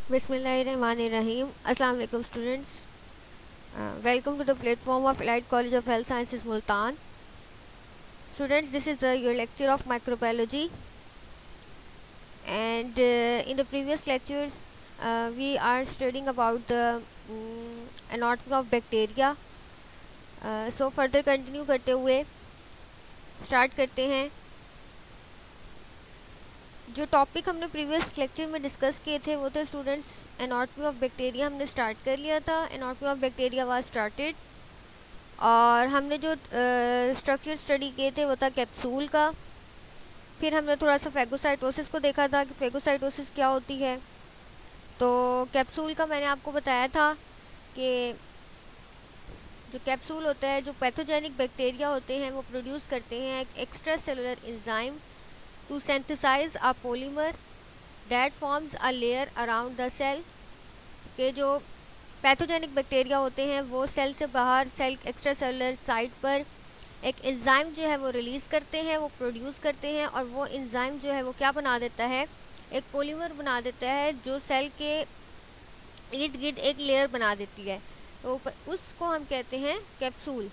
Bismillahirrahmanirrahim. Assalamu alaikum students. Welcome to the platform of Elite College of Health Sciences Multan. Students, this is your lecture of microbiology, and in the previous lectures we are studying about the anatomy of bacteria. So further continue करते हुए start करते हैं. जो topic हमने previous lecture में discuss किए थे वो थे स्टूडेंट्स एनाटॉमी ऑफ बैक्टीरिया. हमने स्टार्ट कर लिया था. Anatomy of bacteria was started और हमने जो स्ट्रक्चर स्टडी किए थे वो था कैप्सूल का. फिर हमने थोड़ा सा फेगोसाइटोसिस को देखा था कि फेगोसाइटोसिस क्या होती है. तो कैप्सूल का मैंने आपको बताया था कि जो कैप्सूल होता है, जो पैथोजेनिक बैक्टीरिया होते हैं वो प्रोड्यूस करते हैं एक extra cellular enzyme to synthesize a polymer that forms a layer around the cell. के जो पैथोजेनिक बैक्टीरिया होते हैं वो सेल से बाहर सेल एक्स्ट्रा सेलुलर साइड पर एक एंजाइम जो है वो रिलीज़ करते हैं, वो प्रोड्यूस करते हैं और वो एंजाइम जो है वो क्या बना देता है, एक पॉलीमर बना देता है जो सेल के इर्द गिर्द एक लेयर बना देती है. तो उसको हम कहते हैं कैप्सूल.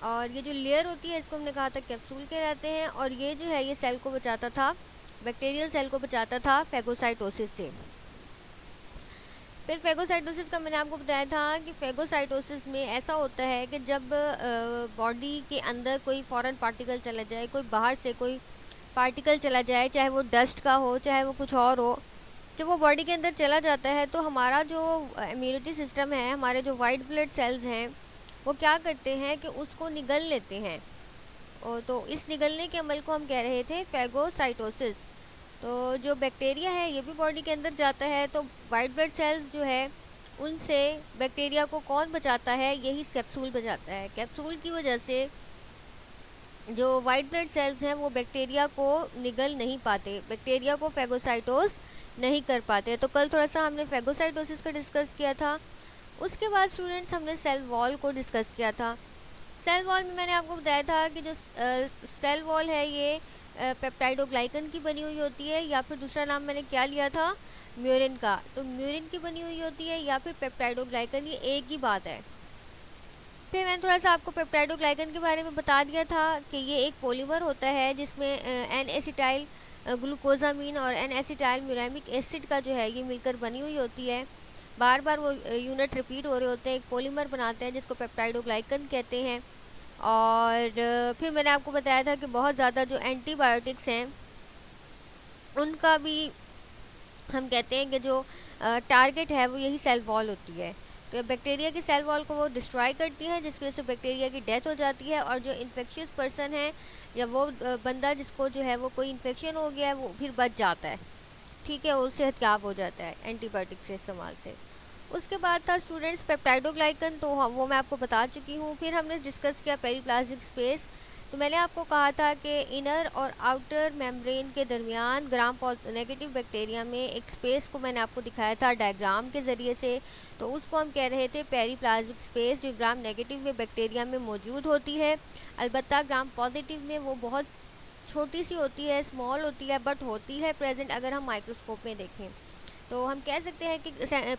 और ये जो लेयर होती है इसको हमने कहा था कैप्सूल के रहते हैं. और ये जो है ये सेल को बचाता था, बैक्टीरियल सेल को बचाता था फेगोसाइटोसिस से. फिर फेगोसाइटोसिस का मैंने आपको बताया था कि फेगोसाइटोसिस में ऐसा होता है कि जब बॉडी के अंदर कोई फॉरेन पार्टिकल चला जाए, कोई बाहर से कोई पार्टिकल चला जाए, चाहे वो डस्ट का हो चाहे वो कुछ और हो, जब वो बॉडी के अंदर चला जाता है तो हमारा जो इम्यूनिटी सिस्टम है, हमारे जो वाइट ब्लड सेल्स हैं वो क्या करते हैं कि उसको निगल लेते हैं. और तो इस निगलने के अमल को हम कह रहे थे फेगोसाइटोसिस. तो जो बैक्टीरिया है ये भी बॉडी के अंदर जाता है, तो वाइट ब्लड सेल्स जो है उनसे बैक्टीरिया को कौन बचाता है, यही कैप्सूल बचाता है. कैप्सूल की वजह से जो वाइट ब्लड सेल्स हैं वो बैक्टीरिया को निगल नहीं पाते, बैक्टीरिया को फेगोसाइटोस नहीं कर पाते. तो कल थोड़ा सा हमने फेगोसाइटोसिस का डिस्कस किया था. उसके बाद स्टूडेंट्स हमने सेल वॉल को डिस्कस किया था. सेल वॉल में मैंने आपको बताया था कि जो सेल वॉल है ये पेप्टाइडोग्लाइकन की बनी हुई होती है, या फिर दूसरा नाम मैंने क्या लिया था, म्यूरिन का. तो म्यूरिन की बनी हुई होती है या फिर पेप्टाइडोग्लाइकन, ये एक ही बात है. फिर मैंने थोड़ा सा आपको पेप्टाइडोग्लाइकन के बारे में बता दिया था कि ये एक पॉलीमर होता है जिसमें एन एसिटाइल ग्लूकोजामीन और एन एसिटाइल म्यूरामिक एसिड का जो है ये मिलकर बनी हुई होती है. बार बार वो यूनिट रिपीट हो रहे होते हैं, एक पॉलीमर बनाते हैं जिसको पेप्टाइडोग्लाइकन कहते हैं. और फिर मैंने आपको बताया था कि बहुत ज़्यादा जो एंटीबायोटिक्स हैं उनका भी हम कहते हैं कि जो टारगेट है वो यही सेल वॉल होती है. तो बैक्टीरिया की सेल वॉल को वो डिस्ट्रॉय करती है जिसकी वजह से बैक्टीरिया की डेथ हो जाती है. और जो इन्फेक्शियस पर्सन है या वो बंदा जिसको जो है वो कोई इन्फेक्शन हो गया है वो फिर बच जाता है, ठीक है, उससे सेहतयाब हो जाता है एंटीबायोटिक से इस्तेमाल से. उसके बाद था स्टूडेंट्स पेप्टाइडोग्लाइकन, तो वो मैं आपको बता चुकी हूँ. फिर हमने डिस्कस किया पेरीप्लाज्मिक स्पेस. तो मैंने आपको कहा था कि इनर और आउटर मेम्ब्रेन के दरमियान ग्राम नेगेटिव बैक्टीरिया में एक स्पेस को मैंने आपको दिखाया था डायग्राम के ज़रिए से. तो उसको हम कह रहे थे पेरीप्लाज्मिक स्पेस, जो ग्राम नेगेटिव में बैक्टीरिया में मौजूद होती है. अलबत्ता ग्राम पॉजिटिव में वो बहुत छोटी सी होती है, स्मॉल होती है, बट होती है प्रेजेंट अगर हम माइक्रोस्कोप में देखें. तो हम कह सकते हैं कि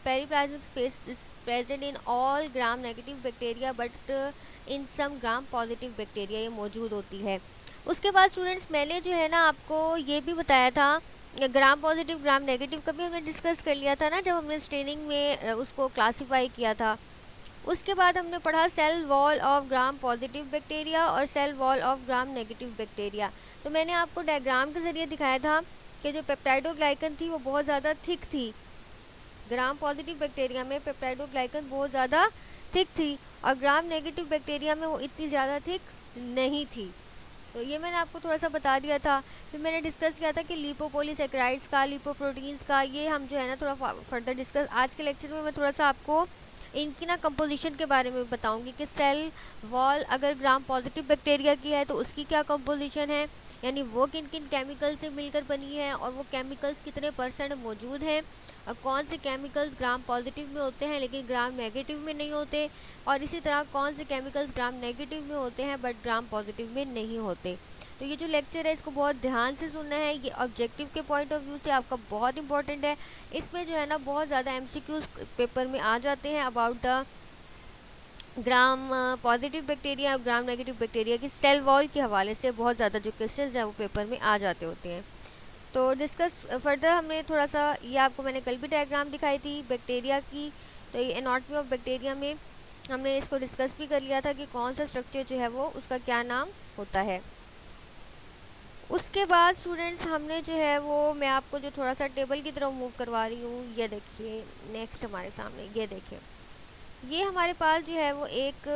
periplasmic space is present in all gram negative bacteria but in some gram positive bacteria ये मौजूद होती है. उसके बाद स्टूडेंट्स मैंने जो है ना आपको ये भी बताया था, ग्राम पॉजिटिव ग्राम नेगेटिव का भी हमने डिस्कस कर लिया था ना जब हमने स्टेनिंग में उसको क्लासीफाई किया था. उसके बाद हमने पढ़ा cell wall of gram positive bacteria और cell wall of gram negative bacteria. तो मैंने आपको डायग्राम के ज़रिए दिखाया था कि जो पेप्टाइडोग्लाइकन थी वो बहुत ज़्यादा थिक थी. ग्राम पॉजिटिव बैक्टीरिया में पेप्टाइडोग्लाइकन बहुत ज़्यादा थिक थी और ग्राम नेगेटिव बैक्टीरिया में वो इतनी ज़्यादा थिक नहीं थी. तो ये मैंने आपको थोड़ा सा बता दिया था. फिर मैंने डिस्कस किया था कि लिपोपोलीसेक्राइड्स का, लिपोप्रोटीन्स का, ये हम जो है ना थोड़ा फर्दर डिस्कस आज के लेक्चर में मैं थोड़ा सा आपको इनकी ना कंपोजिशन के बारे में बताऊंगी कि सेल वॉल अगर ग्राम पॉजिटिव बैक्टीरिया की है तो उसकी क्या कंपोजिशन है, यानी वो किन किन केमिकल से मिलकर बनी है और वो केमिकल्स कितने % मौजूद हैं, और कौन से केमिकल्स ग्राम पॉजिटिव में होते हैं लेकिन ग्राम नेगेटिव में नहीं होते, और इसी तरह कौन से केमिकल्स ग्राम नेगेटिव में होते हैं बट ग्राम पॉजिटिव में नहीं होते. तो ये जो लेक्चर है इसको बहुत ध्यान से सुनना है, ये ऑब्जेक्टिव के पॉइंट ऑफ व्यू से आपका बहुत इंपॉर्टेंट है। इसमें जो है ना बहुत ज़्यादा एमसीक्यूज पेपर में आ जाते हैं about the gram positive bacteria और ग्राम नेगेटिव बैक्टीरिया की सेल वॉल के हवाले से बहुत ज़्यादा जो क्वेश्चंस हैं वो पेपर में आ जाते होते हैं। तो डिस्कस फर्दर हमने थोड़ा सा, ये आपको मैंने कल भी डायग्राम दिखाई थी बैक्टीरिया की, तो ये एनाटॉमी ऑफ बैक्टीरिया में हमने इसको डिस्कस भी कर लिया था कि कौन सा स्ट्रक्चर जो है वो उसका क्या नाम होता है। उसके बाद स्टूडेंट्स हमने जो है वो, मैं आपको जो थोड़ा सा टेबल की तरफ मूव करवा रही हूँ, ये देखिए नेक्स्ट हमारे सामने, ये देखिए ये हमारे पास जो है वो एक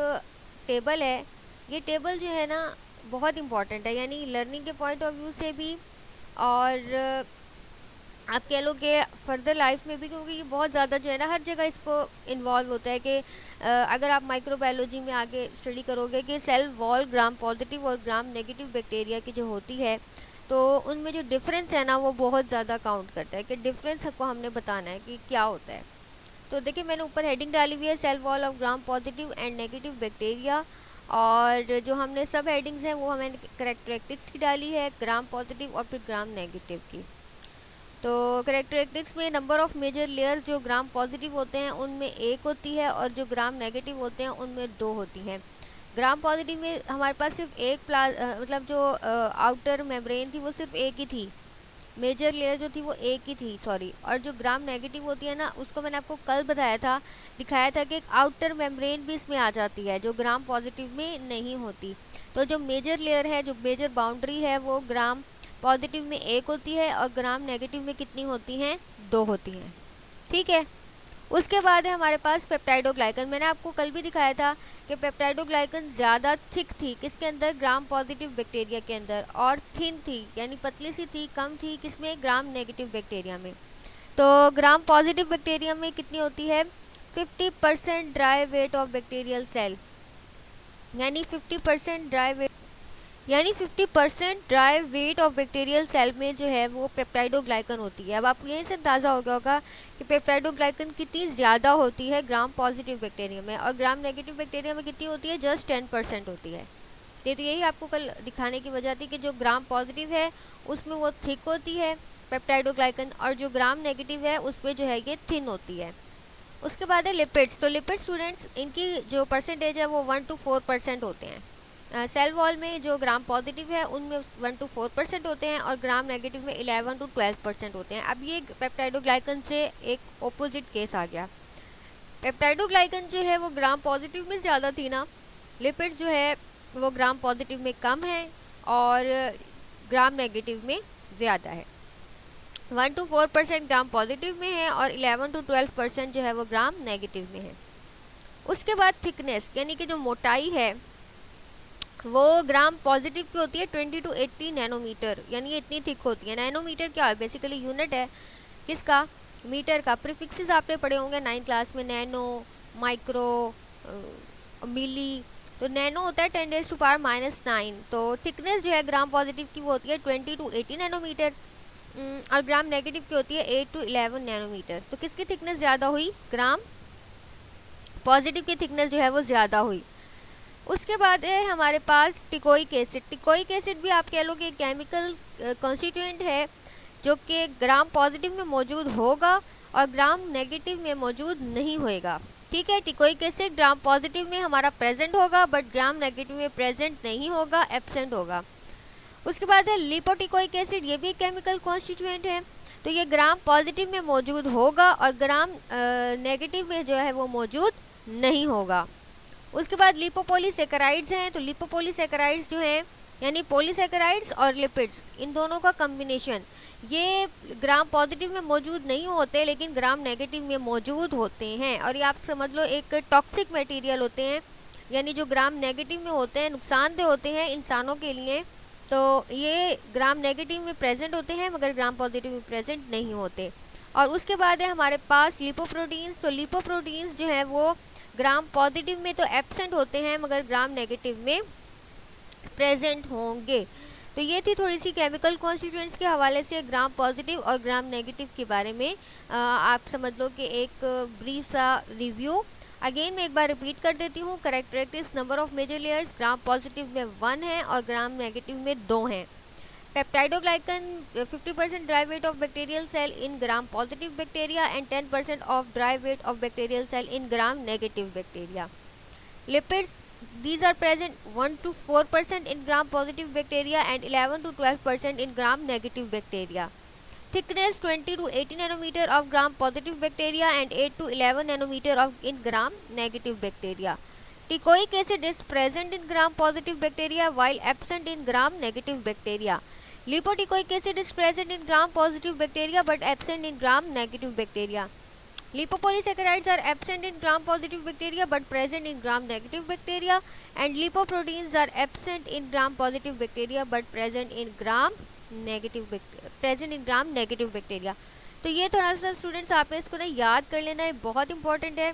टेबल है। ये टेबल जो है ना बहुत इम्पॉर्टेंट है, यानी लर्निंग के पॉइंट ऑफ व्यू से भी और आप कह लो कि फर्दर लाइफ में भी, क्योंकि ये बहुत ज़्यादा जो है ना हर जगह इसको इन्वॉल्व होता है कि अगर आप माइक्रोबायोलॉजी में आगे स्टडी करोगे कि सेल वॉल ग्राम पॉजिटिव और ग्राम नेगेटिव बैक्टीरिया की जो होती है, तो उनमें जो डिफरेंस है ना वो बहुत ज़्यादा काउंट करता है कि डिफरेंस को हमने बताना है कि क्या होता है। तो देखिए मैंने ऊपर हेडिंग डाली हुई है cell wall of gram positive and negative bacteria, और जो हमने सब हेडिंग्स हैं वो हमें कैरेक्टरिस्टिक्स की डाली है, ग्राम पॉजिटिव और फिर ग्राम नेगेटिव की। तो कैरेक्टरिस्टिक्स में नंबर ऑफ मेजर लेयर्स जो ग्राम पॉजिटिव होते हैं उनमें एक होती है और जो ग्राम नेगेटिव होते हैं उनमें दो होती हैं। ग्राम पॉजिटिव में हमारे पास सिर्फ एक मतलब जो आउटर मेम्ब्रेन थी वो सिर्फ एक ही थी, मेजर लेयर जो थी वो एक ही थी, सॉरी। और जो ग्राम नेगेटिव होती है ना उसको मैंने आपको कल बताया था, दिखाया था कि एक आउटर मेम्ब्रेन भी इसमें आ जाती है जो ग्राम पॉजिटिव में नहीं होती। तो जो मेजर लेयर है, जो मेजर बाउंड्री है, वो ग्राम पॉजिटिव में एक होती है और ग्राम नेगेटिव में कितनी होती हैं, दो होती हैं, ठीक है। उसके बाद है हमारे पास पेप्टाइडोग्लाइकन। मैंने आपको कल भी दिखाया था कि पेप्टाइडोग्लाइकन ज़्यादा थिक थी किसके अंदर, ग्राम पॉजिटिव बैक्टीरिया के अंदर, और थिन थी यानी पतली सी थी, कम थी किसमें, ग्राम नेगेटिव बैक्टीरिया में। तो ग्राम पॉजिटिव बैक्टीरिया में कितनी होती है, 50% dry weight of bacterial cell, यानी 50% ड्राई वेट, यानी 50% dry weight of bacterial cell में जो है वो पेप्टाइडोग्लाइकन होती है। अब आपको यहीं से अंदाज़ा हो गया होगा कि पेप्टाइडोग्लाइकन कितनी ज़्यादा होती है ग्राम पॉजिटिव बैक्टीरिया में, और ग्राम नेगेटिव बैक्टीरिया में कितनी होती है, जस्ट 10% होती है। तो यही आपको कल दिखाने की वजह थी कि जो ग्राम पॉजिटिव है उसमें वो थिक होती है पेप्टाइडोग्लाइकन, और जो ग्राम नेगेटिव है उसमें जो है ये थिन होती है। उसके बाद है लिपिड्स। तो लिपिड स्टूडेंट्स इनकी जो परसेंटेज है वो 1 to 4% होते हैं। सेल वॉल में जो ग्राम पॉजिटिव है उनमें 1 to 4% होते हैं और ग्राम नेगेटिव में 11 to 12% होते हैं। अब ये पेप्टाइडोग्लाइकन से एक ऑपोजिट केस आ गया। पेप्टाइडोग्लाइकन जो है वो ग्राम पॉजिटिव में ज़्यादा थी ना, लिपिड जो है वो ग्राम पॉजिटिव में कम है और ग्राम नेगेटिव में ज़्यादा है। 1 to 4% ग्राम पॉजिटिव में है और 11 to 12% जो है वो ग्राम नेगेटिव में है। उसके बाद थिकनेस, यानी कि जो मोटाई है वो ग्राम पॉजिटिव की होती है 20 to 80 नैनोमीटर, यानी ये इतनी थिक होती है। नैनोमीटर क्या है, बेसिकली यूनिट है किसका, मीटर का। प्रीफिक्सेस आपने पढ़े होंगे 9th क्लास में, नैनो, माइक्रो, मिली। तो नैनो होता है 10⁻⁻⁹। तो थिकनेस जो है ग्राम पॉजिटिव की वो होती है 20 to 80 नैनोमीटर और ग्राम नेगेटिव की होती है 8 to 11 नैनोमीटर। तो किसकी थिकनेस ज़्यादा हुई, ग्राम पॉजिटिव की थिकनेस जो है वो ज़्यादा हुई। उसके बाद है हमारे पास टिकोइक एसिड। टिकोइक एसिड भी आप कह लो कि केमिकल कॉन्स्टिट्यूएंट है जो कि ग्राम पॉजिटिव में मौजूद होगा और ग्राम नेगेटिव में मौजूद नहीं होएगा, ठीक है। टिकोइक एसिड ग्राम पॉजिटिव में हमारा प्रेजेंट होगा बट ग्राम नेगेटिव में प्रेजेंट नहीं होगा, एब्सेंट होगा। उसके बाद है लिपोटिकोइक एसिड, ये भी केमिकल कॉन्स्टिट्यूएंट है। तो ये ग्राम पॉजिटिव में मौजूद होगा और ग्राम नेगेटिव में जो है वो मौजूद नहीं होगा। उसके बाद लिपोपॉलीसैकेराइड्स हैं। तो लिपोपॉलीसैकेराइड्स जो हैं यानी पॉलीसैकेराइड्स और लिपिड्स, इन दोनों का कम्बिनेशन, ये ग्राम पॉजिटिव में मौजूद नहीं होते लेकिन ग्राम नेगेटिव में मौजूद होते हैं। और ये आप समझ लो एक टॉक्सिक मटेरियल होते हैं, यानी जो ग्राम नेगेटिव में होते हैं नुकसानदेह होते हैं इंसानों के लिए। तो ये ग्राम नेगेटिव में प्रेजेंट होते हैं मगर ग्राम पॉजिटिव में प्रेजेंट नहीं होते। और उसके बाद है हमारे पास लिपोप्रोटीन्स। तो लिपोप्रोटीन्स जो है वो ग्राम पॉजिटिव में तो एब्सेंट होते हैं मगर ग्राम नेगेटिव में प्रेजेंट होंगे। तो ये थी थोड़ी सी केमिकल कॉन्स्टिट्यूएंट्स के हवाले से ग्राम पॉजिटिव और ग्राम नेगेटिव के बारे में आप समझ लो कि एक ब्रीफ सा रिव्यू। अगेन मैं एक बार रिपीट कर देती हूँ, characteristics number of major layers gram positive में 1 है और ग्राम नेगेटिव में 2 हैं। Peptidoglycan 50% dry weight of bacterial cell in gram positive bacteria and 10% of dry weight of bacterial cell in gram negative bacteria. Lipids, these are present 1 to 4% in gram positive bacteria and 11 to 12% in gram negative bacteria. Thickness 20 to 80 nanometer of gram positive bacteria and 8 to 11 nanometer of in gram negative bacteria. Teichoic acid is present in gram positive bacteria while absent in gram negative bacteria. Lipoteichoic acid is present in gram positive bacteria but absent in gram negative bacteria. Lipopolysaccharides are absent in gram positive bacteria but present in gram negative bacteria, and lipoproteins are absent in gram positive bacteria but present in gram negative bacteria. तो ये थोड़ा सा students आपने इसको ना याद कर लेना है, बहुत इंपॉर्टेंट है।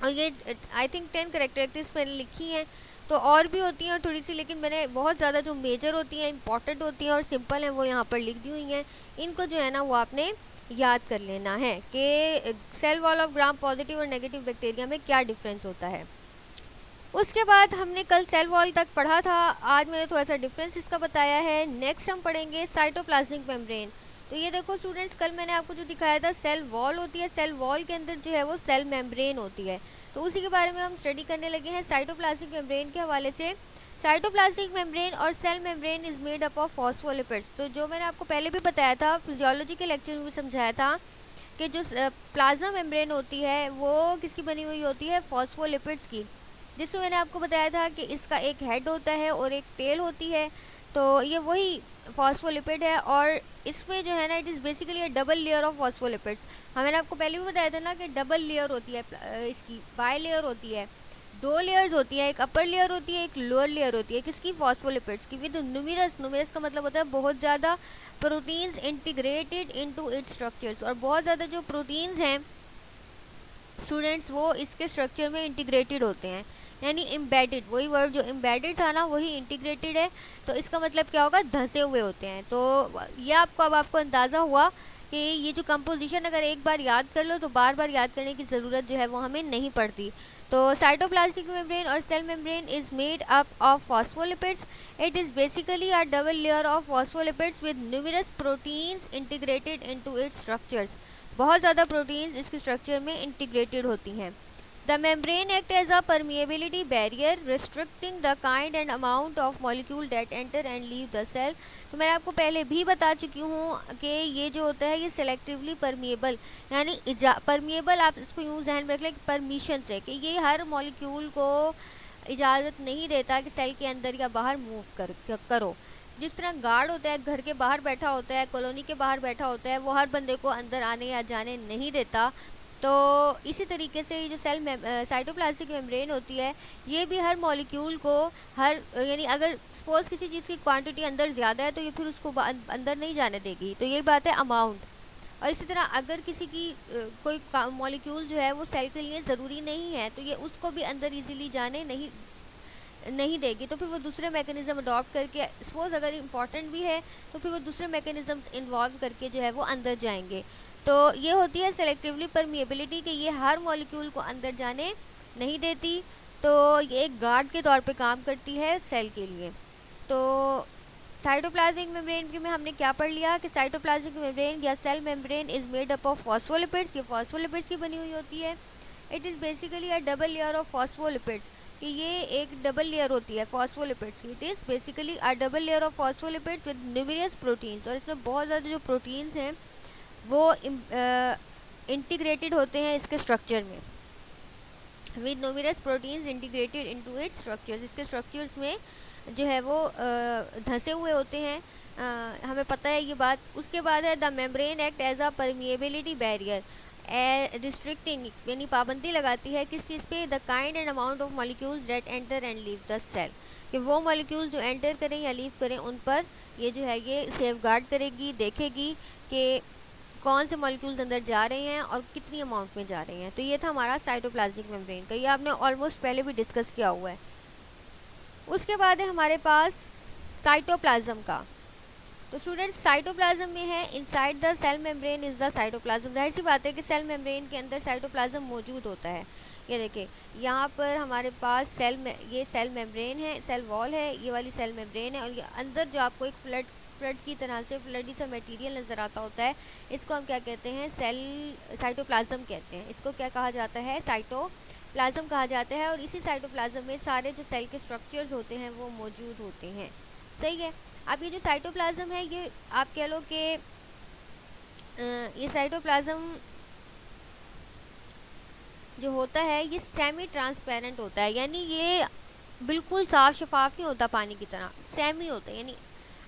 और ये आई थिंक 10 करेक्टरिस्टिक्स मैंने लिखी हैं, तो और भी होती हैं थोड़ी सी, लेकिन मैंने बहुत ज़्यादा जो मेजर होती हैं, इंपॉर्टेंट होती हैं और सिंपल हैं वो यहाँ पर लिख दी हुई हैं। इनको जो है ना वो आपने याद कर लेना है कि cell wall of gram positive और नेगेटिव बैक्टीरिया में क्या डिफरेंस होता है। उसके बाद हमने कल सेल वॉल तक पढ़ा था, आज मैंने थोड़ा सा डिफरेंस इसका बताया है। नेक्स्ट हम पढ़ेंगे साइटोप्लाज्मिक मेम्ब्रेन। तो ये देखो स्टूडेंट्स, कल मैंने आपको जो दिखाया था सेल वॉल होती है, सेल वॉल के अंदर जो है वो सेल मेम्ब्रेन होती है, तो उसी के बारे में हम स्टडी करने लगे हैं साइटोप्लाज्मिक मेम्ब्रेन के हवाले से। साइटोप्लाज्मिक मेम्ब्रेन और cell membrane is made up of phospholipids. तो जो मैंने आपको पहले भी बताया था, फिजियोलॉजी के लेक्चर में भी समझाया था कि जो प्लाज्मा मेम्ब्रेन होती है वो किसकी बनी हुई होती है, फॉस्फोलिपिड्स की, जिसमें मैंने आपको बताया था कि इसका एक हेड होता है और एक टेल होती है। तो ये वही फॉस्फोलिपिड है और इसमें जो है ना it is basically a double layer of phospholipids. मैंने आपको पहले भी बताया था ना कि डबल लेयर होती है इसकी, बाई लेयर होती है, 2 लेयर्स होती है, एक अपर लेयर होती है, एक लोअर लेयर होती है, किसकी, फॉस्फोलिपिड्स की, विद न्यूमरस का मतलब होता है बहुत ज़्यादा proteins integrated into its structures, और बहुत ज़्यादा जो प्रोटीन्स हैं स्टूडेंट्स वो इसके स्ट्रक्चर में इंटीग्रेटेड होते हैं, यानी एम्बेडेड, वही वर्ड जो एम्बेडेड था ना वही इंटीग्रेटेड है। तो इसका मतलब क्या होगा, धंसे हुए होते हैं। तो ये आपको अंदाज़ा हुआ कि ये जो कंपोजिशन अगर एक बार याद कर लो तो बार बार याद करने की ज़रूरत जो है वो हमें नहीं पड़ती। तो साइटोप्लाज्मिक मेम्ब्रेन और cell membrane is made up of phospholipids. It is basically a double layer of phospholipids with numerous proteins integrated into its structures. बहुत ज़्यादा प्रोटीन्स इसके स्ट्रक्चर में इंटीग्रेटेड होती हैं। The membrane acts as a permeability barrier, restricting the kind and amount of molecule that enter and leave the cell. तो मैं आपको पहले भी बता चुकी हूँ कि ये जो होता है ये सेलेक्टिवली परमिएबल, यानी परमिएबल आप इसको यूँ जहन में रख लें परमिशन से, कि ये हर मॉलिक्यूल को इजाज़त नहीं देता कि सेल के अंदर या बाहर मूव करो। जिस तरह गार्ड होता है घर के बाहर बैठा होता है, कॉलोनी के बाहर बैठा होता है, वो हर बंदे को अंदर आने या जाने नहीं देता, तो इसी तरीके से ये जो साइटोप्लाज्मिक मेम्ब्रेन होती है ये भी हर मॉलिक्यूल को यानी अगर सपोज किसी चीज़ की क्वांटिटी अंदर ज़्यादा है तो ये फिर उसको अंदर नहीं जाने देगी, तो ये बात है अमाउंट। और इसी तरह अगर किसी की कोई मॉलिक्यूल जो है वो सेल के लिए ज़रूरी नहीं है तो ये उसको भी अंदर इजीली जाने नहीं देगी, तो फिर वो दूसरे मैकेनिज़्म अडॉप्ट करके, सपोज अगर इम्पॉर्टेंट भी है तो फिर वो दूसरे मैकेनिज़्म इन्वॉल्व करके जो है वो अंदर जाएंगे। तो ये होती है सेलेक्टिवली परमिएबिलिटी, कि ये हर मॉलिक्यूल को अंदर जाने नहीं देती, तो ये एक गार्ड के तौर पे काम करती है सेल के लिए। तो साइटोप्लाज्मिक मेम्ब्रेन में हमने क्या पढ़ लिया कि साइटोप्लाज्मिक मेम्ब्रेन या cell membrane is made up of phospholipids, ये फॉस्फोलिपिड्स की बनी हुई होती है। It is basically a double layer of phospholipids, कि ये एक डबल लेयर होती है फॉस्फोलिपिड्स की। It is basically a double layer of phospholipids with numerous proteins, और इसमें बहुत ज़्यादा जो प्रोटीन्स हैं वो इंटीग्रेटेड होते हैं इसके स्ट्रक्चर में, with numerous proteins integrated into its structures. इसके स्ट्रक्चर्स में जो है वो धंसे हुए होते हैं, हमें पता है ये बात। उसके बाद है the membrane act as a permeability barrier, restricting यानी पाबंदी लगाती है किस चीज़ पे, the kind and amount of molecules that enter and leave the cell, कि वो मॉलिक्यूल जो एंटर करें या लीव करें उन पर ये जो है ये सेफ गार्ड करेगी, देखेगी कि कौन से मॉलिक्यूल्स अंदर जा रहे हैं और कितनी अमाउंट में जा रहे हैं। तो ये था हमारा साइटोप्लाज्मिक मेम्ब्रेन का, ये आपने ऑलमोस्ट पहले भी डिस्कस किया हुआ है। उसके बाद है हमारे पास साइटोप्लाज्म का। तो स्टूडेंट्स साइटोप्लाज्म में है inside the cell membrane is the cytoplasm. जाहिर सी बात है कि सेल मेम्ब्रेन के अंदर साइटोप्लाज्म मौजूद होता है, ये देखिए यहाँ पर हमारे पास ये सेल मेम्ब्रेन है, सेल वॉल है, ये वाली सेल मेम्ब्रेन है, और ये अंदर जो आपको एक फ्लड की तरह से फ्लडी सा मटेरियल नज़र आता होता है, इसको हम क्या कहते हैं, साइटोप्लाज्म कहते हैं। इसको क्या कहा जाता है, साइटोप्लाज्म कहा जाता है। और इसी साइटोप्लाज्म में सारे जो सेल के स्ट्रक्चर्स होते हैं वो मौजूद होते हैं। सही है। अब ये जो साइटोप्लाज्म है, ये आप कह लो कि ये साइटोप्लाज्म जो होता है ये सेमी ट्रांसपेरेंट होता है, यानी ये बिल्कुल साफ शफाफ नहीं होता पानी की तरह, सेमी होता है, यानी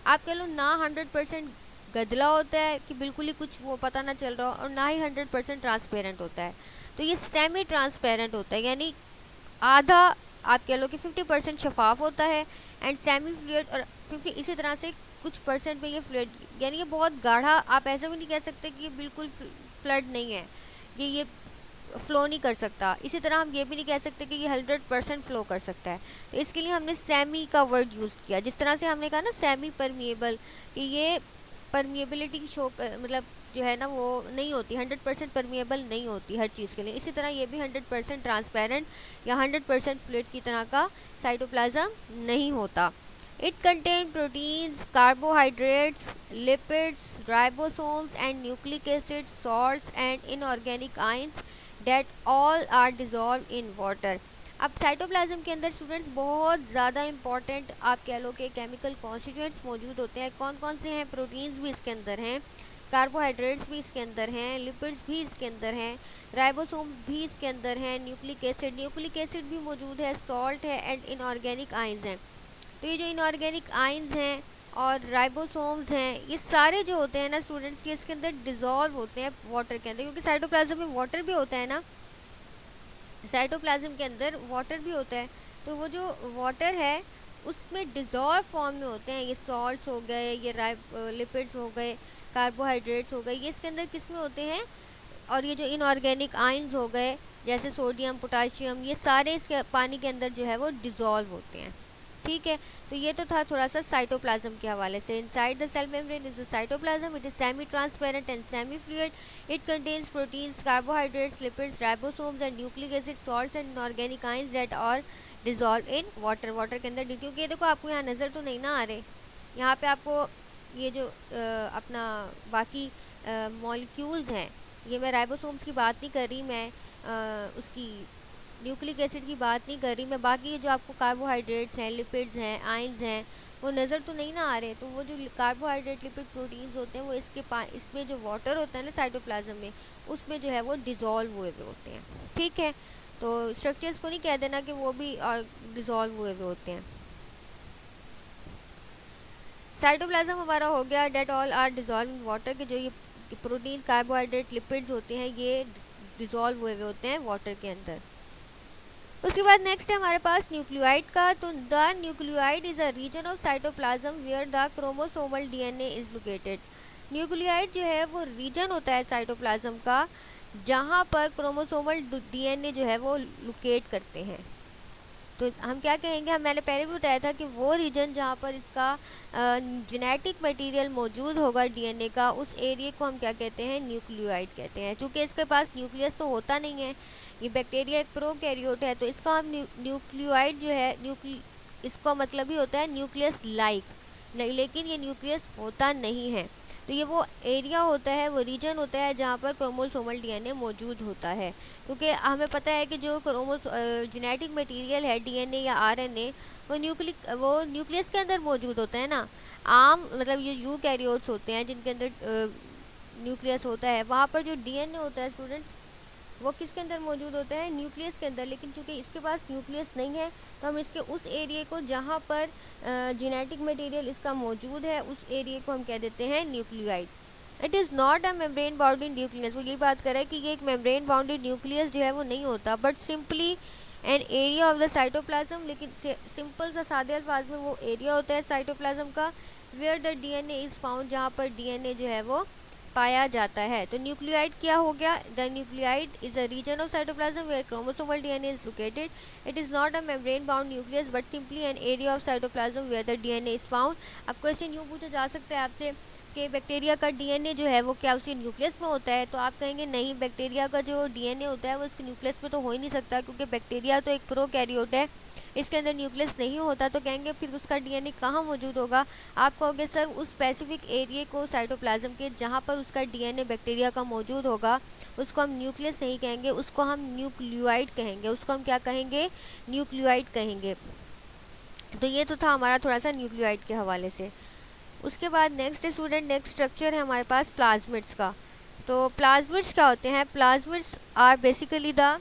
आप कह लो ना 100% गदला होता है कि बिल्कुल ही कुछ वो पता ना चल रहा हो, और ना ही 100% ट्रांसपेरेंट होता है। तो ये सेमी ट्रांसपेरेंट होता है, यानी आधा आप कह लो कि 50% शफाफ होता है, एंड सेमी फ्लूइड, और 50 इसी तरह से कुछ परसेंट में ये फ्लूइड, यानी ये बहुत गाढ़ा, आप ऐसा भी नहीं कह सकते कि ये बिल्कुल फ्लड नहीं है, ये फ्लो नहीं कर सकता। इसी तरह हम ये भी नहीं कह सकते कि ये 100% फ्लो कर सकता है। तो इसके लिए हमने सेमी का वर्ड यूज़ किया, जिस तरह से हमने कहा ना सेमी परमिएबल, कि ये परमिएबिलिटी मतलब जो है ना वो नहीं होती, 100% परमिएबल नहीं होती हर चीज़ के लिए। इसी तरह ये भी 100% ट्रांसपेरेंट या 100% फ्लूइड की तरह का साइटोप्लाज्म नहीं होता। It contain proteins, carbohydrates, lipids, ribosomes and nucleic acid, salts and inorganic ions that all are dissolved in water। अब साइटोप्लाज्म के अंदर स्टूडेंट्स बहुत ज़्यादा इंपॉर्टेंट आप कह लो कि केमिकल कॉन्स्टिट्यूएंट्स मौजूद होते हैं। कौन कौन से हैं, प्रोटीन्स भी इसके अंदर हैं, कार्बोहाइड्रेट्स भी इसके अंदर हैं, लिपिड्स भी इसके अंदर हैं, राइबोसोम्स भी इसके अंदर हैं, न्यूक्लिक एसिड भी मौजूद है, सॉल्ट है, एंड इनऑर्गेनिक आयंस हैं। तो ये जो इनऑर्गेनिक आयंस हैं और राइबोसोम्स हैं, ये सारे जो होते हैं ना स्टूडेंट्स, ये इसके अंदर डिज़ोल्व होते हैं वाटर के अंदर, क्योंकि साइटोप्लाज्म में वाटर भी होता है ना, साइटोप्लाज्म के अंदर वाटर भी होता है। तो वो जो वाटर है उसमें डिज़ोल्व फॉर्म में होते हैं, ये सॉल्ट्स हो गए, ये लिपिड्स हो गए, कार्बोहाइड्रेट्स हो गए, ये इसके अंदर किस में होते हैं, और ये जो इनऑर्गेनिक आयंस हो गए जैसे सोडियम, पोटाशियम, ये सारे इसके पानी के अंदर जो है वो डिज़ोल्व होते हैं। ठीक है। तो ये तो था थोड़ा सा साइटोप्लाज्म के हवाले से। Inside the cell membrane is the cytoplasm, it is semi transparent and semi fluid, it contains proteins, carbohydrates, lipids, ribosomes and nucleic acid, salts and inorganic ions that are dissolve in water. Water के अंदर, क्योंकि ये देखो आपको यहाँ नज़र तो नहीं ना आ रहे, यहाँ पे आपको ये जो अपना बाकी मॉलिक्यूल्स हैं, ये मैं राइबोसोम्स की बात नहीं कर रही, मैं उसकी न्यूक्लिक एसिड की बात नहीं कर रही मैं, बाकी जो आपको कार्बोहाइड्रेट्स हैं, लिपिड्स हैं, आयंस हैं, वो नज़र तो नहीं ना आ रहे। तो वो जो कार्बोहाइड्रेट, लिपिड, प्रोटीन्स होते हैं वो इसमें जो वाटर होता है ना साइटोप्लाज्म में, उसमें जो है वो डिज़ोल्व हुए हुए होते हैं। ठीक है। तो स्ट्रक्चर्स को नहीं कह देना कि वो भी और डिज़ोल्व हुए हुए होते हैं। साइटोप्लाज्म हमारा हो गया that all are dissolve in water, के जो ये प्रोटीन, कार्बोहाइड्रेट, लिपिड्स होते हैं ये डिज़ोल्व हुए हुए होते हैं वाटर के अंदर। उसके बाद नेक्स्ट है हमारे पास न्यूक्लियोइड का। तो the nucleoid is a region of cytoplasm where the chromosomal DNA is located. Nucleoid जो है वो रीजन होता है साइटोप्लाज्म का जहाँ पर क्रोमोसोमल डीएनए जो है वो लोकेट करते हैं। तो हम क्या कहेंगे, हम मैंने पहले भी बताया था कि वो रीजन जहाँ पर इसका जेनेटिक मटेरियल मौजूद होगा डीएनए का, उस एरिया को हम क्या कहते हैं, न्यूक्लियोइड कहते हैं। क्योंकि इसके पास न्यूक्लियस तो होता नहीं है, ये बैक्टीरिया एक प्रोकैरियोट है, तो इसका हम न्यूक्लियोइड जो है इसका मतलब ही होता है न्यूक्लियस लाइक, लेकिन ये न्यूक्लियस होता नहीं है। तो ये वो एरिया होता है, वो रीजन होता है जहाँ पर क्रोमोसोमल डीएनए मौजूद होता है। क्योंकि हमें पता है कि जो जेनेटिक मटेरियल है डीएनए या आरएनए, वो न्यूक्लियस के अंदर मौजूद होता है ना। आम मतलब ये यूकैरियोट्स होते हैं जिनके अंदर न्यूक्लियस होता है, वहाँ पर जो डीएनए होता है स्टूडेंट्स, वो किसके अंदर मौजूद होता है, न्यूक्लियस के अंदर। लेकिन चूंकि इसके पास न्यूक्लियस नहीं है, तो हम इसके उस एरिया को जहाँ पर जेनेटिक मटेरियल इसका मौजूद है, उस एरिया को हम कह देते हैं nucleoid. It is not a membrane bounded nucleus. वो ये बात कर रहा है कि ये एक मेम्ब्रेन बाउंडेड न्यूक्लियस जो है वो नहीं होता, but simply an area of the cytoplasm. लेकिन सिंपल सा सादे अल्फाज में वो एरिया होता है साइटोप्लाज्म का where the DNA is found, जहाँ पर डीएनए जो है वो पाया जाता है। तो न्यूक्लियोइड क्या हो गया, the nucleoid is a region of cytoplasm where chromosomal DNA is located. It is not a membrane bound nucleus but simply an area of cytoplasm where the DNA is found. अब question यूँ पूछा जा सकता है आपसे, कि bacteria का DNA जो है वो क्या उसके न्यूक्लियस में होता है, तो आप कहेंगे नहीं, बैक्टीरिया का जो डीएनए होता है वो उसके न्यूक्लियस में तो हो ही नहीं सकता, क्योंकि बैक्टीरिया तो एक प्रोकैरियोट है, इसके अंदर न्यूक्लियस नहीं होता। तो कहेंगे फिर उसका डीएनए कहाँ मौजूद होगा? आप कहोगे सर उस स्पेसिफिक एरिया को साइटोप्लाज्म के जहाँ पर उसका डीएनए बैक्टीरिया का मौजूद होगा उसको हम न्यूक्लियस नहीं कहेंगे, उसको हम न्यूक्लियोइड कहेंगे। उसको हम क्या कहेंगे? न्यूक्लियोइड कहेंगे। तो ये तो था हमारा थोड़ा सा न्यूक्लियोइड के हवाले से। उसके बाद नेक्स्ट स्टूडेंट, नेक्स्ट स्ट्रक्चर है हमारे पास प्लाज्मिड्स का। तो प्लाज्मिड्स क्या होते हैं? Plasmids are basically the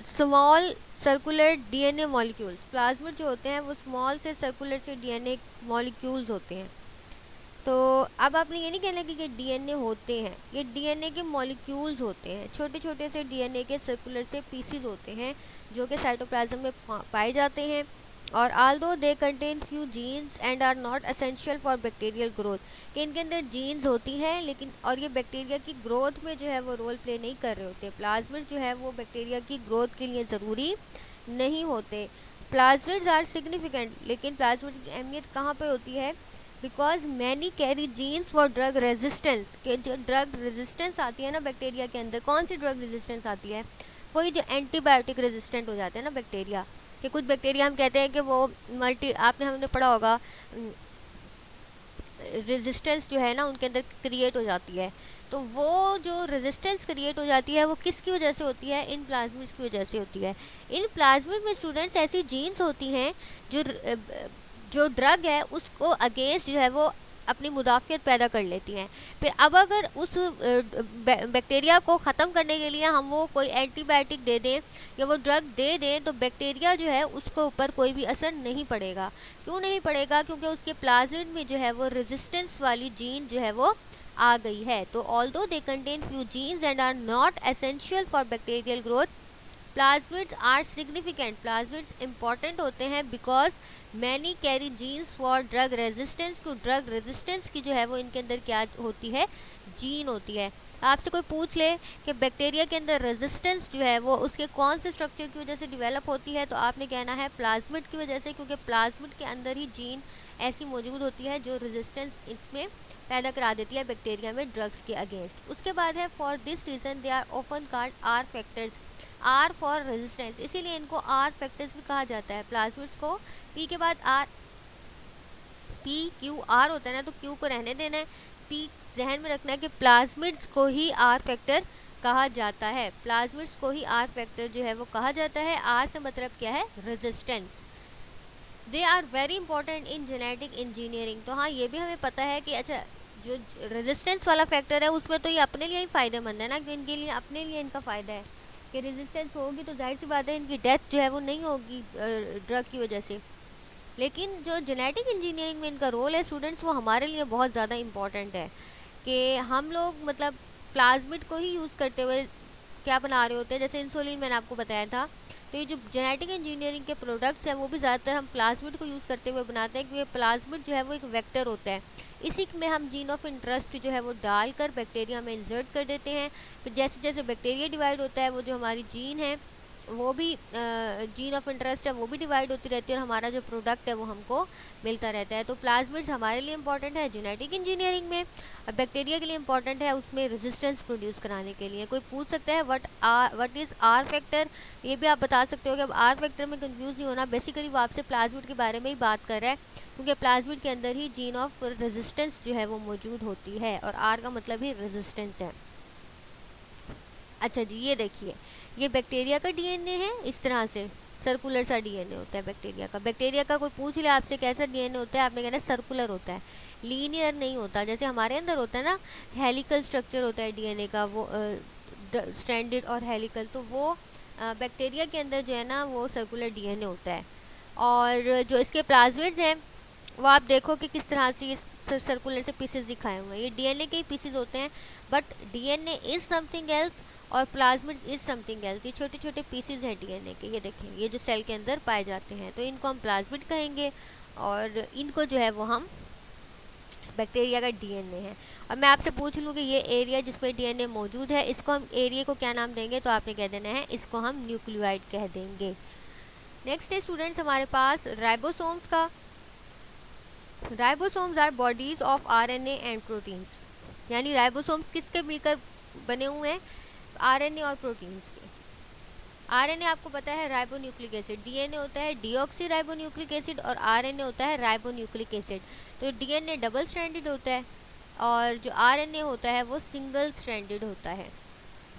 small circular DNA molecules. Plasmid जो होते हैं वो स्मॉल से सर्कुलर से डीएनए मॉलिक्यूल्स होते हैं। तो अब आपने ये नहीं कहना कि ये डीएनए होते हैं, ये डीएनए के मॉलिक्यूल्स होते हैं, छोटे छोटे से डीएनए के सर्कुलर से पीसीज होते हैं जो कि साइटोप्लाज्म में पाए जाते हैं। और although they contain few genes and are not essential for bacterial growth, कि इनके अंदर जीन्स होती हैं लेकिन और ये बैक्टीरिया की ग्रोथ में जो है वो रोल प्ले नहीं कर रहे होते। प्लाज्मिड जो है वो बैक्टीरिया की ग्रोथ के लिए ज़रूरी नहीं होते। प्लाज्मिड्स आर सिग्निफिकेंट, लेकिन प्लाज्मिड की अहमियत कहाँ पे होती है? Because many carry genes for drug resistance, के जो ड्रग रेजिस्टेंस आती है ना बैक्टीरिया के अंदर, कौन सी ड्रग रेजिस्टेंस आती है? वही जो एंटीबायोटिक रेजिस्टेंट हो जाते हैं ना बैक्टीरिया, कि कुछ बैक्टीरिया हम कहते हैं कि वो हमने पढ़ा होगा रेजिस्टेंस जो है ना उनके अंदर क्रिएट हो जाती है। तो वो जो रेजिस्टेंस क्रिएट हो जाती है वो किसकी वजह से होती है? इन प्लाज्मिड्स की वजह से होती है। इन प्लाज्मिड में स्टूडेंट्स ऐसी जीन्स होती हैं जो ड्रग है उसको अगेंस्ट जो है वो अपनी मुदाफ़ियत पैदा कर लेती हैं। फिर अब अगर उस बैक्टीरिया को ख़त्म करने के लिए हम वो कोई एंटीबायोटिक दे दें या वो ड्रग दे दें तो बैक्टीरिया जो है उसके ऊपर कोई भी असर नहीं पड़ेगा। क्यों नहीं पड़ेगा? क्योंकि उसके प्लाज्मिड में जो है वो रेजिस्टेंस वाली जीन जो है वो आ गई है। तो although they contain few genes and are not essential for bacterial growth, plasmids are significant. Plasmids important होते हैं because many carry genes for drug resistance. को ड्रग रेजिस्टेंस की जो है वो इनके अंदर क्या होती है? जीन होती है। आपसे कोई पूछ ले कि बैक्टीरिया के अंदर रेजिस्टेंस जो है वो उसके कौन से स्ट्रक्चर की वजह से डेवलप होती है, तो आपने कहना है प्लाज्मिड की वजह से, क्योंकि प्लाज्मिड के अंदर ही जीन ऐसी मौजूद होती है जो रेजिस्टेंस इसमें पैदा करा देती है बैक्टीरिया में ड्रग्स के अगेंस्ट। उसके बाद है for this reason they are often called R factors. R for resistance, इसीलिए इनको आर फैक्टर्स भी कहा जाता है। प्लाज्मिड्स को पी के बाद आर, पी क्यू आर होता है ना, तो क्यू को रहने देना है, पी जहन में रखना है कि प्लाज्मिड्स को ही आर फैक्टर कहा जाता है। प्लाज्मिड्स को ही आर फैक्टर जो है वो कहा जाता है। आर से मतलब क्या है? Resistance. They are very important in genetic engineering. तो हाँ, ये भी हमें पता है कि अच्छा जो रेजिस्टेंस वाला फैक्टर है उसमें तो ये अपने लिए ही फ़ायदेमंद है ना, कि इनके लिए अपने लिए इनका फ़ायदा है कि रेजिस्टेंस होगी तो जाहिर सी बात है इनकी डेथ जो है वो नहीं होगी ड्रग की वजह से। लेकिन जो जेनेटिक इंजीनियरिंग में इनका रोल है स्टूडेंट्स, वो हमारे लिए बहुत ज़्यादा इम्पॉर्टेंट है कि हम लोग मतलब प्लाज्मिड को ही यूज़ करते हुए क्या बना रहे होते हैं। जैसे इंसुलिन मैंने आपको बताया था, तो ये जो जेनेटिक इंजीनियरिंग के प्रोडक्ट्स हैं वो भी ज़्यादातर हम प्लाज्मिड को यूज़ करते हुए बनाते हैं, क्योंकि प्लाज्मिड जो है वो एक वेक्टर होता है। इसी में हम जीन ऑफ इंटरेस्ट जो है वो डालकर बैक्टीरिया में इंसर्ट कर देते हैं। फिर जैसे जैसे बैक्टीरिया डिवाइड होता है वो जो हमारी जीन है वो भी जीन ऑफ इंटरेस्ट है वो भी डिवाइड होती रहती है और हमारा जो प्रोडक्ट है वो हमको मिलता रहता है। तो प्लाज्मिड्स हमारे लिए इंपॉर्टेंट है जेनेटिक इंजीनियरिंग में, और बैक्टीरिया के लिए इंपॉर्टेंट है उसमें रेजिस्टेंस प्रोड्यूस कराने के लिए। कोई पूछ सकता है व्हाट इज़ आर फैक्टर, ये भी आप बता सकते हो कि अब आर फैक्टर में कंफ्यूज नहीं होना। बेसिकली वो आपसे प्लाज्मिड के बारे में ही बात कर रहा है, क्योंकि प्लाज्मिड के अंदर ही जीन ऑफ रेजिस्टेंस जो है वो मौजूद होती है, और आर का मतलब ही रेजिस्टेंस है। अच्छा जी, ये देखिए, ये बैक्टीरिया का डीएनए है, इस तरह से सर्कुलर सा डीएनए होता है बैक्टीरिया का। बैक्टीरिया का कोई पूछ ले आपसे कैसा डीएनए होता है, आपने कहना सर्कुलर होता है, लीनियर नहीं होता। जैसे हमारे अंदर होता है ना, हेलिकल स्ट्रक्चर होता है डीएनए का, वो स्ट्रैंडेड और हेलिकल, तो वो बैक्टीरिया के अंदर जो है ना वो सर्कुलर डीएनए होता है। और जो इसके प्लाज्मिड्स हैं वो आप देखो कि किस तरह से ये सर्कुलर से पीसेस दिखाए हुए हैं, ये डीएनए के ही पीसेस होते हैं, but DNA is something else और प्लाज्मिड इज़ समथिंग एल्स। ये छोटे छोटे पीसेस हैं डीएनए के, ये देखें, ये जो सेल के अंदर पाए जाते हैं, तो इनको हम प्लाज्मिड कहेंगे और इनको जो है वो हम बैक्टीरिया का डीएनए है। और मैं आपसे पूछ लूँ कि ये एरिया जिसमें डीएनए मौजूद है, इसको हम एरिया को क्या नाम देंगे, तो आपने कह देना है इसको हम न्यूक्लियोइड कह देंगे। नेक्स्ट है स्टूडेंट्स हमारे पास राइबोसोम्स का। Ribosomes are bodies of RNA and proteins, यानी राइबोसोम्स किसके मिलकर बने हुए हैं? आरएनए और प्रोटीन्स के। आरएनए आपको पता है राइबोन्यूक्लिक एसिड, डीएनए होता है डीऑक्सी राइबोन्यूक्लिक एसिड और आरएनए होता है राइबोन्यूक्लिक एसिड। तो डीएनए डबल स्ट्रैंडेड होता है और जो आरएनए होता है वो सिंगल स्ट्रैंडेड होता है।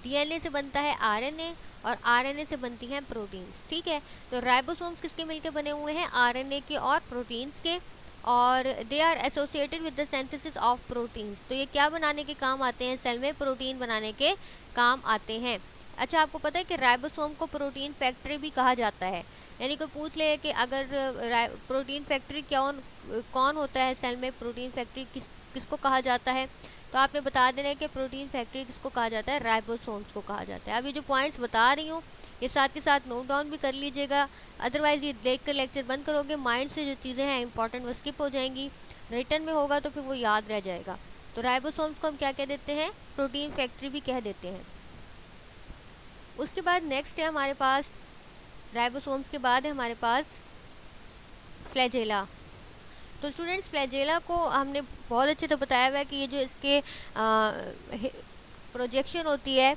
डीएनए से बनता है आरएनए और आरएनए से बनती हैं प्रोटीन्स, ठीक है। तो राइबोसोम्स किसके मिलकर बने हुए हैं? आरएनए के और प्रोटीन्स के, और they are associated with the synthesis of proteins. तो ये क्या बनाने के काम आते हैं? सेल में प्रोटीन बनाने के काम आते हैं। अच्छा, आपको पता है कि राइबोसोम को प्रोटीन फैक्ट्री भी कहा जाता है। यानी कोई पूछ ले कि अगर प्रोटीन फैक्ट्री कौन होता है सेल में, प्रोटीन फैक्ट्री किसको कहा जाता है, तो आपने बता देना है कि प्रोटीन फैक्ट्री किसको कहा जाता है? राइबोसोम्स को कहा जाता है। अब ये जो पॉइंट्स बता रही हूँ ये साथ के साथ नोट डाउन भी कर लीजिएगा, अदरवाइज ये देख कर लेक्चर बंद करोगे, माइंड से जो चीज़ें हैं इंपॉर्टेंट वो स्किप हो जाएंगी, रिटर्न में होगा तो फिर वो याद रह जाएगा। तो राइबोसोम्स को हम क्या कह देते हैं? प्रोटीन फैक्ट्री भी कह देते हैं। उसके बाद नेक्स्ट है हमारे पास, राइबोसोम्स के बाद है हमारे पास फ्लैजेला। तो स्टूडेंट्स, फ्लैजेला को हमने बहुत अच्छे से बताया हुआ है कि ये जो इसके प्रोजेक्शन होती है,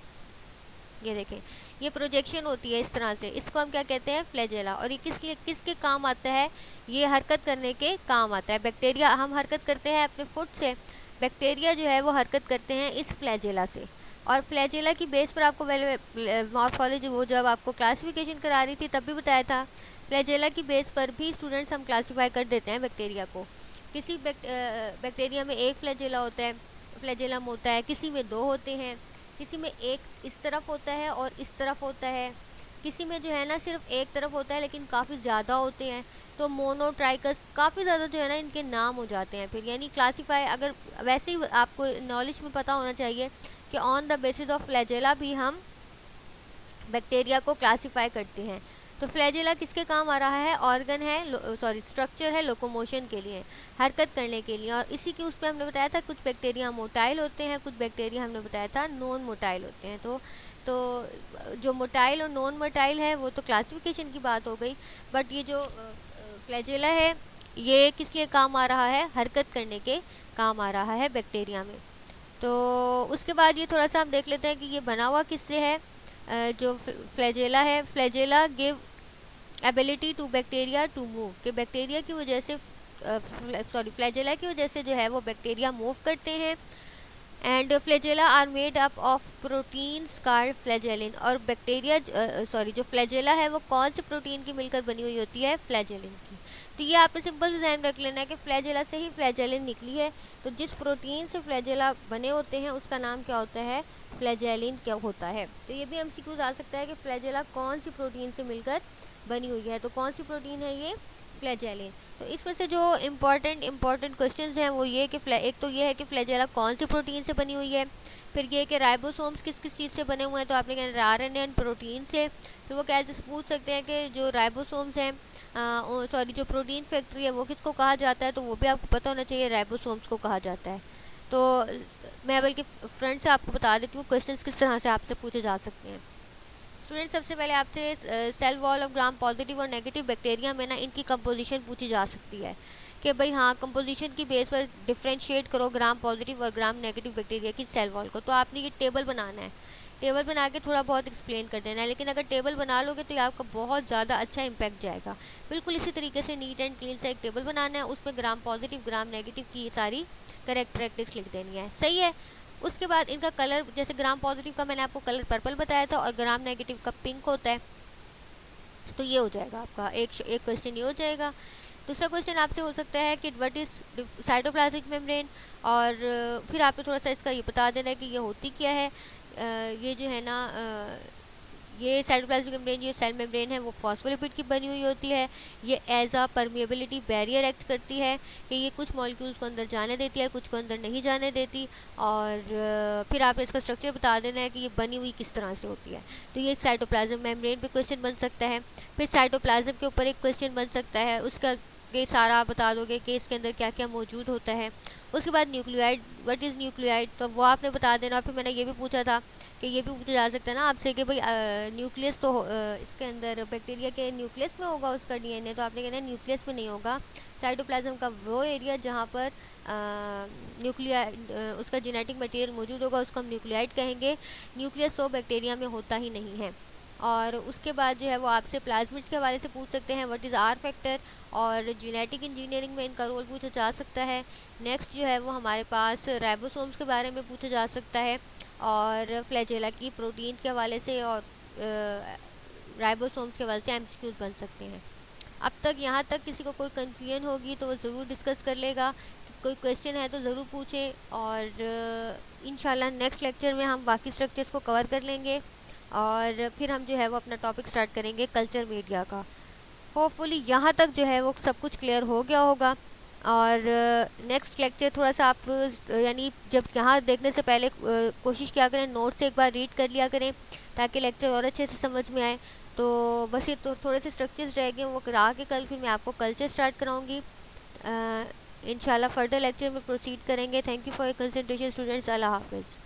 ये देखें, ये प्रोजेक्शन होती है इस तरह से, इसको हम क्या कहते हैं? फ्लैजेला। और ये किसके काम आता है? ये हरकत करने के काम आता है। बैक्टीरिया, हम हरकत करते हैं अपने फुट से, बैक्टीरिया जो है वो हरकत करते हैं इस फ्लैजेला से। और फ्लैजेला की बेस पर आपको मॉर्फोलॉजी, वो जब आपको क्लासिफिकेशन करा रही थी तब भी बताया था, फ्लैजेला की बेस पर भी स्टूडेंट्स हम क्लासीफाई कर देते हैं बैक्टीरिया को। किसी बैक्टीरिया में एक फ्लैजेला होता है, फ्लैजेलम होता है, किसी में दो होते हैं, किसी में एक इस तरफ होता है और इस तरफ होता है, किसी में जो है ना सिर्फ एक तरफ होता है लेकिन काफ़ी ज़्यादा होते हैं। तो मोनोट्राइकस, काफ़ी ज़्यादा जो है ना इनके नाम हो जाते हैं फिर, यानी क्लासीफाई, अगर वैसे ही आपको नॉलेज में पता होना चाहिए कि on the basis of flagella भी हम बैक्टीरिया को क्लासीफाई करते हैं। तो फ्लैजेला किसके काम आ रहा है? ऑर्गन है, स्ट्रक्चर है लोकोमोशन के लिए, हरकत करने के लिए। और इसी के उस पर हमने बताया था कुछ बैक्टीरिया मोटाइल होते हैं, कुछ बैक्टीरिया हमने बताया था नॉन मोटाइल होते हैं। तो जो मोटाइल और नॉन मोटाइल है वो तो क्लासिफिकेशन की बात हो गई, बट ये जो फ्लैजेला है ये किस लिए काम आ रहा है? हरकत करने के काम आ रहा है बैक्टीरिया में। तो उसके बाद ये थोड़ा सा हम देख लेते हैं कि ये बना हुआ किससे है। जो फ्लैजेला है, flagella give ability to bacteria to move, कि बैक्टीरिया की वजह से फ्लैजेला की वजह से जो है वो बैक्टीरिया मूव करते हैं। And flagella are made up of proteins called flagellin. और बैक्टीरिया जो फ्लैजेला है वो कौन से प्रोटीन की मिलकर बनी हुई होती है? फ्लैजेलिन की। तो ये आपने सिंपल से ध्यान रख लेना है कि फ्लैजेला से ही फ्लैजेलिन निकली है। तो जिस प्रोटीन से फ्लैजेला बने होते हैं उसका नाम क्या होता है? फ्लैजेलिन क्या होता है। तो ये भी MCQ आ सकता है कि फ्लैजेला कौन सी प्रोटीन से मिलकर बनी हुई है। तो कौन सी प्रोटीन है ये? फ्लैजेलिन। तो इसमें से जो इम्पॉर्टेंट क्वेश्चंस हैं वो ये कि एक तो ये है कि फ्लैजेला कौन सी प्रोटीन से बनी हुई है, फिर ये कि राइबोसोम्स किस किस चीज़ से बने हुए हैं, तो आपने कहना RNA एंड प्रोटीन से। फिर वो क्या पूछ सकते हैं कि जो राइबोसोम्स हैं, जो प्रोटीन फैक्ट्री है वो किसको कहा जाता है, तो वो भी आपको पता होना चाहिए, राइबोसोम्स को कहा जाता है। तो मैं बल्कि फ्रेंड से आपको बता देती हूँ क्वेश्चंस किस तरह से आपसे पूछे जा सकते हैं। स्टूडेंट, सबसे पहले आपसे cell wall of gram positive और नेगेटिव बैक्टीरिया में ना इनकी कंपोजिशन पूछी जा सकती है कि भाई हाँ, कंपोजिशन की बेस पर डिफ्रेंशिएट करो ग्राम पॉजिटिव और ग्राम नेगेटिव बैक्टीरिया की सेल वॉल को। तो आपने ये टेबल बनाना है, टेबल बना के थोड़ा बहुत एक्सप्लेन कर देना है, लेकिन अगर टेबल बना लोगे तो ये आपका बहुत ज़्यादा अच्छा इंपैक्ट जाएगा। बिल्कुल इसी तरीके से नीट एंड क्लीन से एक टेबल बनाना है, उसमें ग्राम पॉजिटिव ग्राम नेगेटिव की सारी करेक्टरिस्टिक्स लिख देनी है, सही है। उसके बाद इनका कलर, जैसे ग्राम पॉजिटिव का मैंने आपको कलर पर्पल बताया था और ग्राम नेगेटिव का पिंक होता है। तो ये हो जाएगा आपका एक क्वेश्चन, ये हो जाएगा। दूसरा क्वेश्चन आपसे हो सकता है कि व्हाट इज साइटोप्लाज्मिक मेम्ब्रेन, और फिर आपको थोड़ा सा इसका ये बता देना है कि ये होती क्या है। ये जो है ना, ये साइटोप्लाज्मिक मेम्ब्रेन, ये सेल मेम्ब्रेन है वो फॉस्फोलिपिड की बनी हुई होती है। ये as a permeability barrier act करती है कि ये कुछ मॉलिक्यूल्स को अंदर जाने देती है, कुछ को अंदर नहीं जाने देती। और फिर आप इसका स्ट्रक्चर बता देना है कि ये बनी हुई किस तरह से होती है। तो ये एक साइटोप्लाज्म मेम्ब्रेन पे क्वेश्चन बन सकता है। फिर साइटोप्लाज्म के ऊपर एक क्वेश्चन बन सकता है, उसका ये सारा आप बता दोगे कि इसके अंदर क्या क्या मौजूद होता है। उसके बाद न्यूक्लियोइड, व्हाट इज़ न्यूक्लियोइड, तो वो आपने बता देना। और फिर मैंने ये भी पूछा था कि ये भी पूछा जा सकता है ना आपसे कि भाई न्यूक्लियस तो इसके अंदर बैक्टीरिया के न्यूक्लियस में होगा उसका DNA, तो आपने कहना है न्यूक्लियस में नहीं होगा, साइटोप्लाज्म का वो एरिया जहाँ पर न्यूक्लियाइड उसका जेनेटिक मटेरियल मौजूद होगा उसको हम न्यूक्लियाइड कहेंगे। न्यूक्लियस तो बैक्टीरिया में होता ही नहीं है। और उसके बाद जो है वो आपसे प्लाज्मिड्स के हवाले से पूछ सकते हैं, व्हाट इज़ आर फैक्टर, और जेनेटिक इंजीनियरिंग में इनका रोल पूछा जा सकता है। नेक्स्ट जो है वो हमारे पास राइबोसोम्स के बारे में पूछा जा सकता है, और फ्लैजेला की प्रोटीन के हवाले से और राइबोसोम्स के हवाले से एमसीक्यूज बन सकते हैं। अब तक यहाँ तक किसी को कोई कन्फ्यूजन होगी तो वो ज़रूर डिस्कस कर लेगा, कोई क्वेश्चन है तो ज़रूर पूछें, और इंशाल्लाह नेक्स्ट लेक्चर में हम बाकी स्ट्रक्चर्स को कवर कर लेंगे, और फिर हम जो है वो अपना टॉपिक स्टार्ट करेंगे कल्चर मीडिया का। होपफुली यहाँ तक जो है वो सब कुछ क्लियर हो गया होगा। और नेक्स्ट लेक्चर थोड़ा सा आप यानी जब यहाँ देखने से पहले कोशिश किया करें नोट्स एक बार रीड कर लिया करें, ताकि लेक्चर और अच्छे से समझ में आए। तो बस ये तो थोड़े से स्ट्रक्चर्स रह गए, वो करा के कल फिर मैं आपको कल्चर स्टार्ट कराऊंगी। इंशाल्लाह फर्दर लेक्चर में प्रोसीड करेंगे। Thank you for your concentration students. अल्लाह हाफिज़।